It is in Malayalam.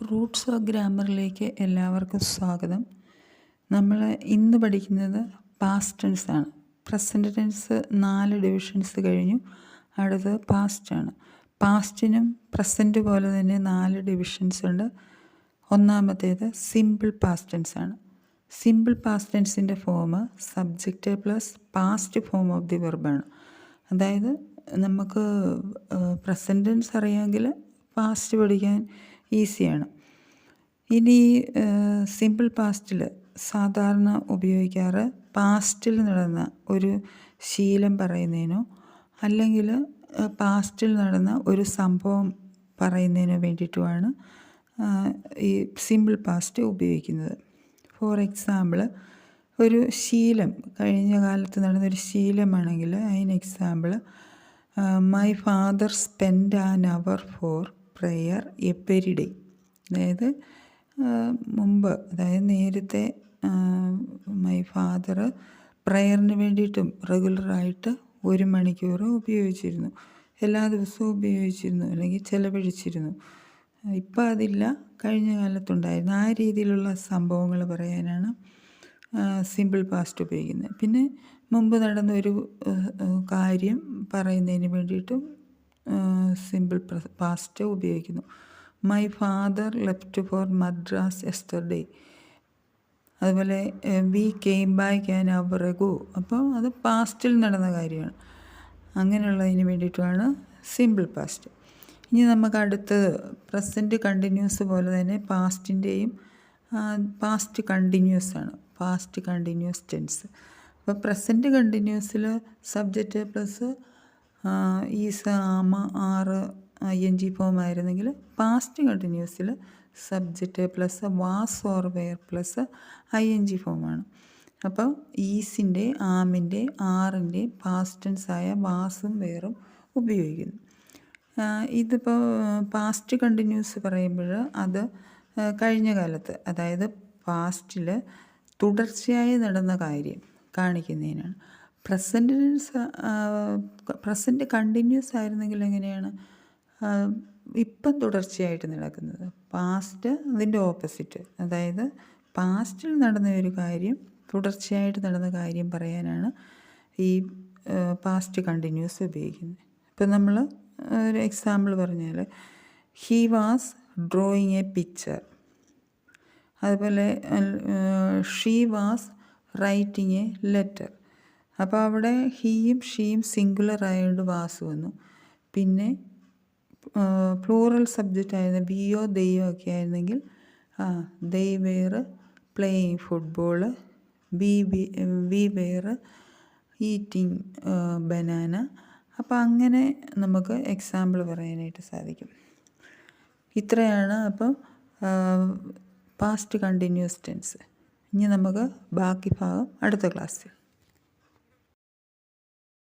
റൂട്ട്സ് ഓഫ് ഗ്രാമറിലേക്ക് എല്ലാവർക്കും സ്വാഗതം. നമ്മൾ ഇന്ന് പഠിക്കുന്നത് പാസ്റ്റ് ടെൻസ് ആണ്. പ്രസൻറ്റ് ടെൻസ് 4 ഡിവിഷൻസ് കഴിഞ്ഞു. അടുത്തത് പാസ്റ്റ് ആണ്. പാസ്റ്റിനും പ്രസൻറ്റ് പോലെ തന്നെ 4 ഡിവിഷൻസ് ഉണ്ട്. ഒന്നാമത്തേത് സിമ്പിൾ പാസ്റ്റ് ടെൻസ് ആണ്. സിമ്പിൾ പാസ്റ്റ് ടെൻസിൻ്റെ form subject plus past form of the വെർബാണ്. അതായത് നമുക്ക് പ്രസൻറ്റ് ടെൻസ് അറിയാമെങ്കിൽ പാസ്റ്റ് പഠിക്കാൻ ഈസിയാണ്. ഇനി സിമ്പിൾ പാസ്റ്റിൽ സാധാരണ ഉപയോഗിക്കാറ് പാസ്റ്റിൽ നടന്ന ഒരു ശീലം പറയുന്നതിനോ അല്ലെങ്കിൽ പാസ്റ്റിൽ നടന്ന ഒരു സംഭവം പറയുന്നതിനോ വേണ്ടിയിട്ടുമാണ് ഈ സിമ്പിൾ പാസ്റ്റ് ഉപയോഗിക്കുന്നത്. ഫോർ എക്സാമ്പിൾ, ഒരു ശീലം, കഴിഞ്ഞ കാലത്ത് നടന്നൊരു ശീലമാണെങ്കിൽ അതിന് example my father spend an hour for prayer every day. അതായത് നേരത്തെ മൈ ഫാദർ പ്രെയറിന് വേണ്ടിയിട്ടും റെഗുലറായിട്ട് 1 മണിക്കൂർ ഉപയോഗിച്ചിരുന്നു, എല്ലാ ദിവസവും ഉപയോഗിച്ചിരുന്നു അല്ലെങ്കിൽ ചിലവഴിച്ചിരുന്നു. ഇപ്പം അതില്ല, കഴിഞ്ഞ കാലത്തുണ്ടായിരുന്നു. ആ രീതിയിലുള്ള സംഭവങ്ങൾ പറയാനാണ് സിമ്പിൾ പാസ്റ്റ് ഉപയോഗിക്കുന്നത്. പിന്നെ മുമ്പ് നടന്ന ഒരു കാര്യം പറയുന്നതിന് വേണ്ടിയിട്ടും സിമ്പിൾ പാസ്റ്റ് ഉപയോഗിക്കുന്നു. My father left for Madras yesterday. അതുപോലെ we came back an hour ago. അപ്പോൾ അത് പാസ്റ്റിൽ നടന്ന കാര്യമാണ്. അങ്ങനെയുള്ളതിന് വേണ്ടിയിട്ടുമാണ് സിമ്പിൾ പാസ്റ്റ്. ഇനി നമുക്ക് അടുത്തത് പ്രസൻറ്റ് കണ്ടിന്യൂസ് പോലെ തന്നെ പാസ്റ്റിൻ്റെയും പാസ്റ്റ് കണ്ടിന്യൂസ് ആണ്. Past continuous tense. അപ്പോൾ പ്രസൻറ്റ് കണ്ടിന്യൂസിൽ subject plus is, am, are, ING form ആയിരുന്നെങ്കിൽ പാസ്റ്റ് കണ്ടിന്യൂസിൽ subject plus was or were plus ING ഫോമാണ്. അപ്പോൾ ഈസിൻ്റെ, ആമിൻ്റെ, ആറിൻ്റെ പാസ്റ്റ് ടെൻസായ വാസും വെയറും ഉപയോഗിക്കുന്നു. ഇതിപ്പോൾ പാസ്റ്റ് കണ്ടിന്യൂസ് പറയുമ്പോൾ അത് കഴിഞ്ഞ കാലത്ത്, അതായത് പാസ്റ്റിൽ തുടർച്ചയായി നടന്ന കാര്യം കാണിക്കുന്നതിനാണ്. പ്രസൻറ്റ് കണ്ടിന്യൂസ് ആയിരുന്നെങ്കിൽ എങ്ങനെയാണ്? ഇപ്പം തുടർച്ചയായിട്ട് നടക്കുന്നത്. പാസ്റ്റ് അതിൻ്റെ ഓപ്പോസിറ്റ്, അതായത് പാസ്റ്റിൽ നടന്ന ഒരു കാര്യം, തുടർച്ചയായിട്ട് നടന്ന കാര്യം പറയാനാണ് ഈ പാസ്റ്റ് കണ്ടിന്യൂസ് ഉപയോഗിക്കുന്നത്. ഇപ്പം നമ്മൾ ഒരു എക്സാമ്പിൾ പറഞ്ഞാൽ he was drawing a picture. അതുപോലെ she was writing a letter. അപ്പോൾ അവിടെ ഹീയും ഷീയും സിംഗുലർ ആയതുകൊണ്ട് വാസ് വന്നു. പിന്നെ പ്ലൂറൽ സബ്ജക്റ്റ് ആയിരുന്നു, വിയോ ദെയ്യോ ഒക്കെ ആയിരുന്നെങ്കിൽ they were playing football, we were eating banana. അപ്പോൾ അങ്ങനെ നമുക്ക് എക്സാമ്പിൾ പറയാനായിട്ട് സാധിക്കും. ഇത്രയാണ് അപ്പോൾ പാസ്റ്റ് കണ്ടിന്യൂസ് ടെൻസ്. ഇനി നമുക്ക് ബാക്കി ഭാഗം അടുത്ത ക്ലാസ്സിൽ.